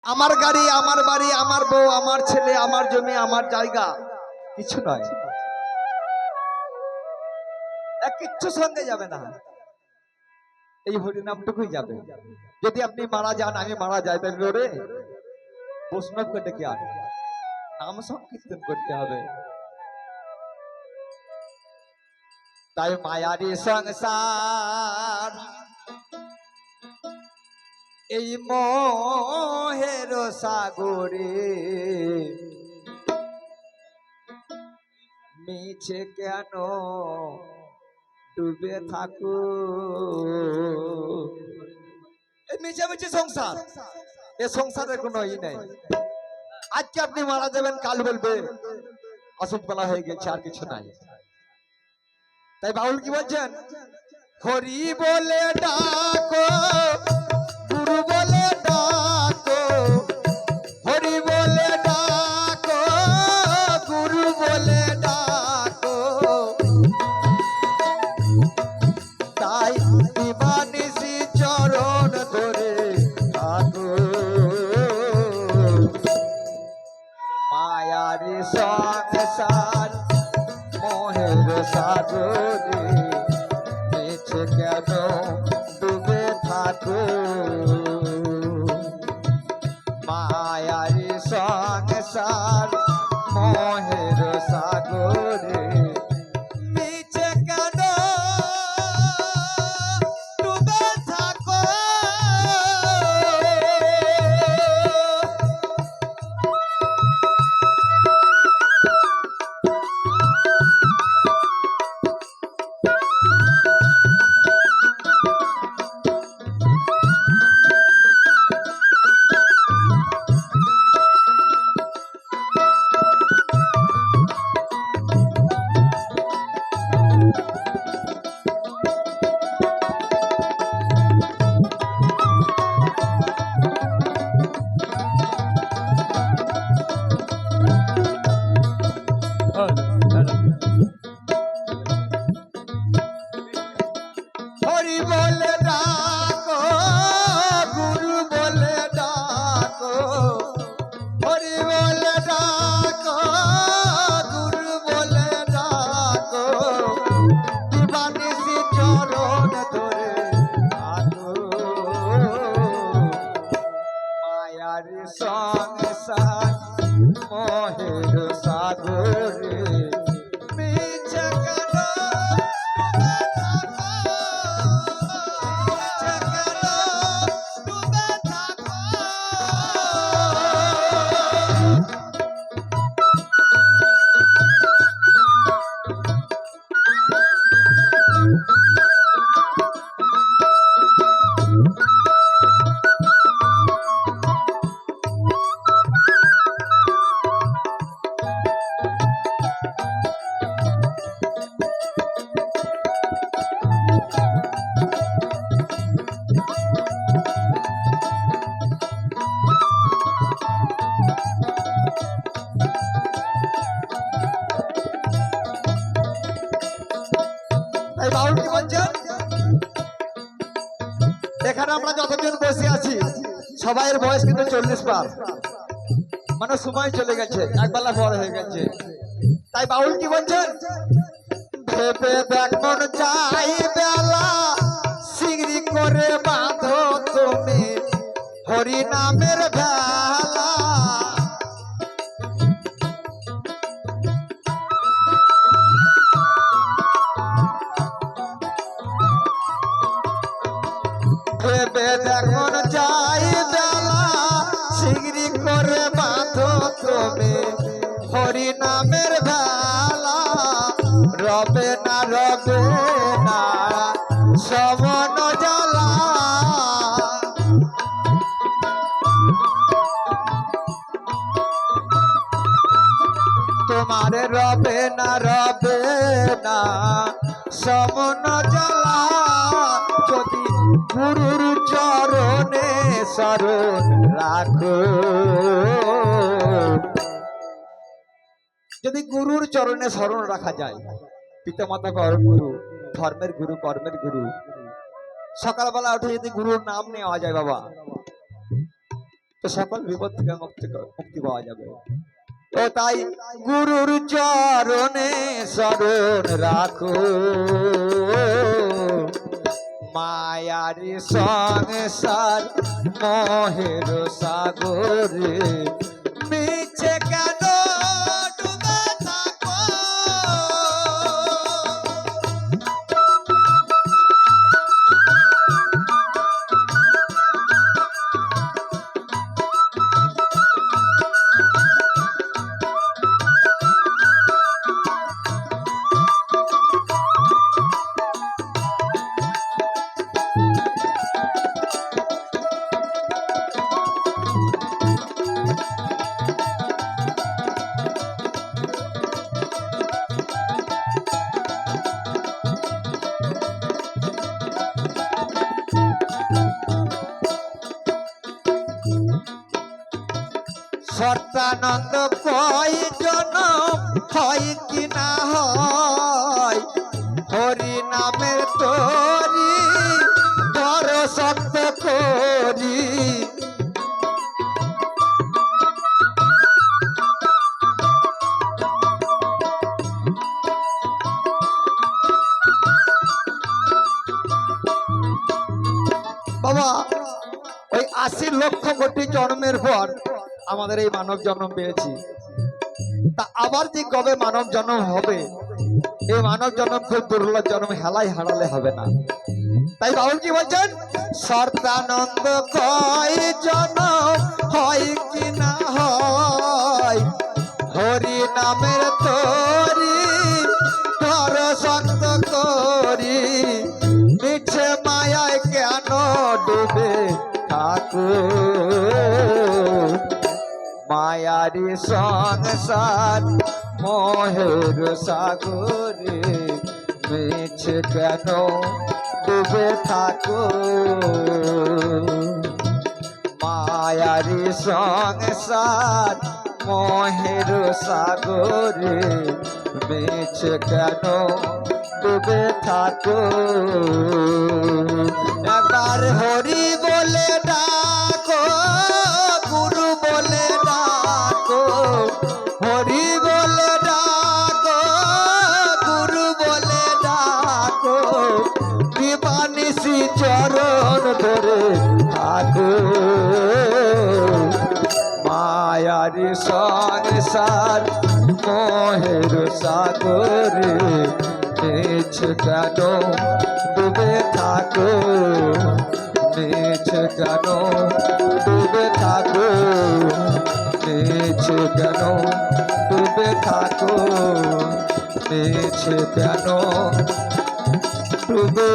আমার গাড়ি, আমার বাড়ি, আমার বউ, আমার ছেলে, আমার জমি, আমার জায়গা কিছু নয়, কিচ্ছু সঙ্গে যাবে না। এই হরিনামটুকুই যাবে। যদি আপনি মারা যান, আমি মারা যাই, তাহলে ওরে বৈষ্ণবকে ডেকে আন, নাম সংকীর্তন করতে হবে। তাই মায়ারি সংসার এই মোহের সাগরে মিছে কেন ডুবে থাকো। এই মিছে মিছে সংসার, এ সংসারের কোনো ই নেই। আজকে আপনি মারা যাবেন, কাল বলবে অসুখ বলা হয়ে গেছে, আর কিছু নাই। তাই বাউল কি বলছেন? হরি বলে ডাকো, গুরু বলে ডাকো, হরি বলে ডাকো, গুরু বলে ডাকো, তাই দিবানিশি চরণ ধরে থাকো। মায়ারি সংসার মোহের সাগরে মিছে কেন ডুবে থাকো। মায়ারি সংসার মোহের সাগরে মিছে কেন ডুবে থাকো। হরি বলে ডাকো, গুরু বলে ডাকো, হরি বলে ডাকো, গুরু বলে ডাকো, দিবানিশি চরণ ধরে থাকো। মায়ার সংসার মোহের সাগরে মিছে কেন বাউল কি বলছেন? এখানে আমরা যতজন বসে আছি সবাইয়ের বয়স কিন্তু 40 পার, মানে সময় চলে গেছে, একবেলা পর হয়ে গেছে। তাই বাউল কি বলছেন? ভেবে দেখ মন চাই বেলা সিঁড়ি করে বাঁধো তুমি হরি নামের বেলা। ভেবে দেখ মন চাই বেলা সিঁড়ি করে বাঁধো তুমি হরি নামের বেলা। রবে না রবে না সমন জ্বালা, তোমার রবে না সমন জ্বালা, যদি গুরুর চরণে শরণ রাখো। যদি গুরুর চরণে শরণ রাখা যায়, পিতামাতা গুরু, ধর্মের গুরু, কর্মের গুরু, সকালবেলা উঠে যদি গুরুর নাম নেওয়া যায় বাবা, তো সকল বিপদ থেকে মুক্তি পাওয়া যাবে। তো তাই গুরুর চরণে শরণ রাখো, মায়ারি সংসার মোহের সাগরে মিছে কেন ডুবে থাকো। সত্যানন্দ কয় জনম হয় কি না হয়, হরি নামের তরি ধর সত্য করি। বাবা ওই ৮০ লক্ষ কোটি জন্মের পর আমাদের এই মানব জন্ম পেয়েছি, তা আবার যে কবে মানব জন্ম হবে, এই মানব জন্ম খুব দুর্লভ জন্ম, হেলাই হারালে হবে না। তাই বাবু কি বলছেন, সর্দানন্দ কয় জনম হয় কি না হয়, হরি নামের তরি ধর সত্য করি। মিছে মায়ায় কেন ডুবে থাকো, মায়ারি সংসার মোহের সাগরে মিছে কেন ডুবে থাকো, মায়ারি সংসার মোহের সাগরে মিছে কেন ডুবে থাকো। একবার হরি বলে ডাকো, গুরু বলে ডাকো, হরি বলে ডাকো, গুরু বলে ডাকো, দিবানিশি চরণ ধরে থাকো, মায়ারি সংসার মোহের সাগরে মিছে কেন ডুবে থাকো, মিছে কেন ডুবে থাকো, মিছে কেন ডুবে থাকো, মিছে কেন ডুবে